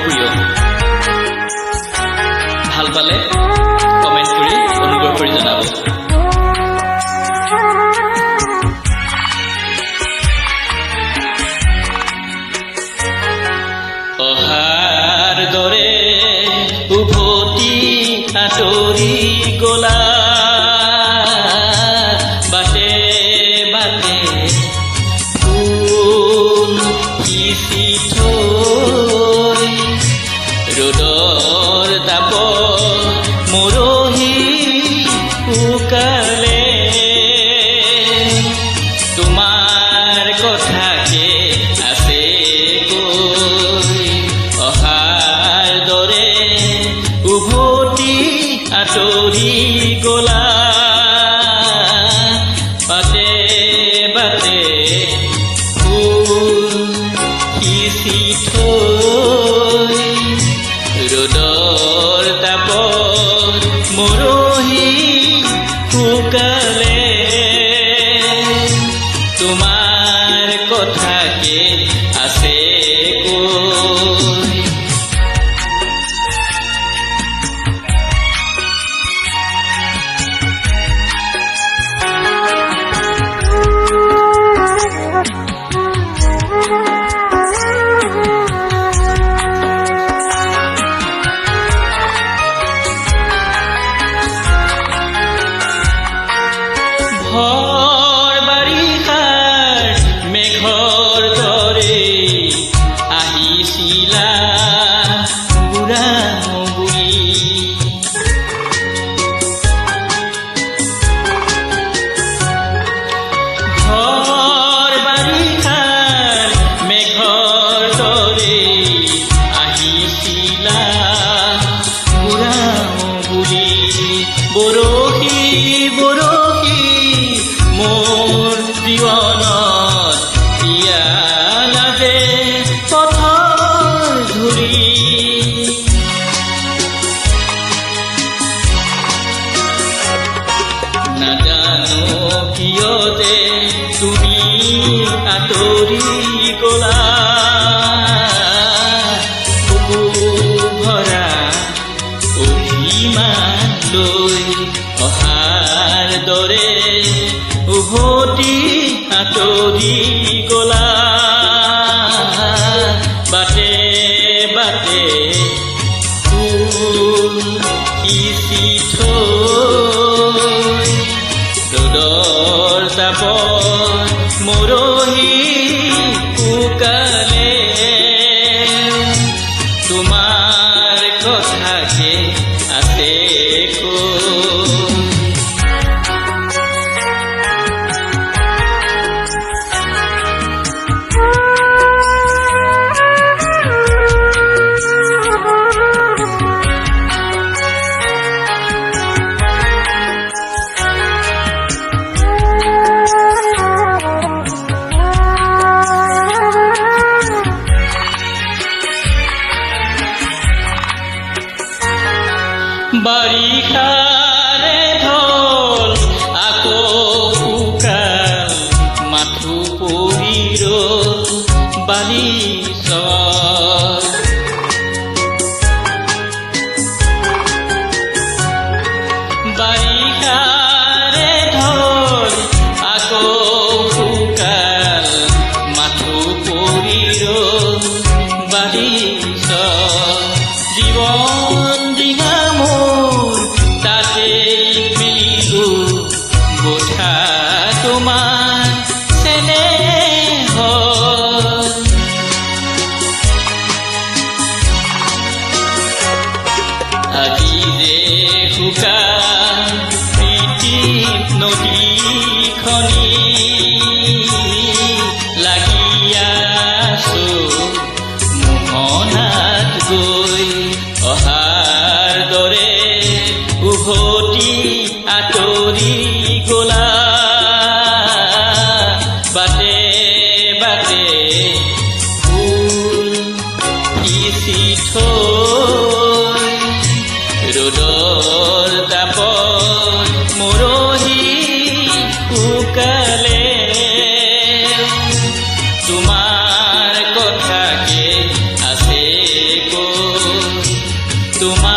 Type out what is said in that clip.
প্ৰিয়। ভাল পালে কমেণ্ট কৰি অনুগ্ৰহ কৰি জনাব। অহাৰ দৰে উভতি আঁতৰি গলা, বাটে বাটে ফুল সিঁচি থৈ, ৰ'দৰ তাপত মৰহি শুকালে, তোমাৰ কথাকে আছে কৈ অহাৰ দৰে উভতি আঁতৰি গলা, বাটে বাটে ফুল সিঁচি থৈ, ৰ'দৰ তাপত মৰহি শুকালে, তোমাৰ কথাকে আছে কৈ। ভৰ বাৰিষাৰ মেঘৰ দৰে আহিছিলা বুঢ়া বুঢ়ী, ভৰ বাৰিষাৰ মেঘৰ দৰে আহিছিলা বুঢ়া বুঢ়ী, বৰশী বৰশী মোৰ জীৱনত ইয়ালা যে পথৰ ধূলি, নাজানো কিয় যে তুমি আঁতৰি গলা, বুকু ভৰা অভিমান লৈ অহাৰ দৰে উভতি আঁতৰি গলা, বাটে বাটে ফুল সিঁচি থৈ, ৰ'দৰ তাপত মৰহি শুকালে, তোমাৰ কথাকে আছে কৈ। বাৰিষাৰে ঢল আকৌ শুকাল, মাথো পৰি ৰ'ল বালিচৰত, বাৰিষাৰে ঢল আকৌ শুকাল, মাথো পৰি ৰ'ল বালিচৰত, জীৱন দিঙা মোৰ তাতে মিলিলো বোঠা তোমাৰ চেনেহ, আজি যে শুকাল প্ৰীতি নদীখনি, লাগি আছো মোহনাত গৈ, অহাৰ দৰে উভতি আঁতৰি গলা, বাটে বাটে ফুল সিঁচি থৈ, ৰ'দৰ তাপত মৰহি শুকালে, তোমাৰ কথাকে আছে কৈ। তোমাৰ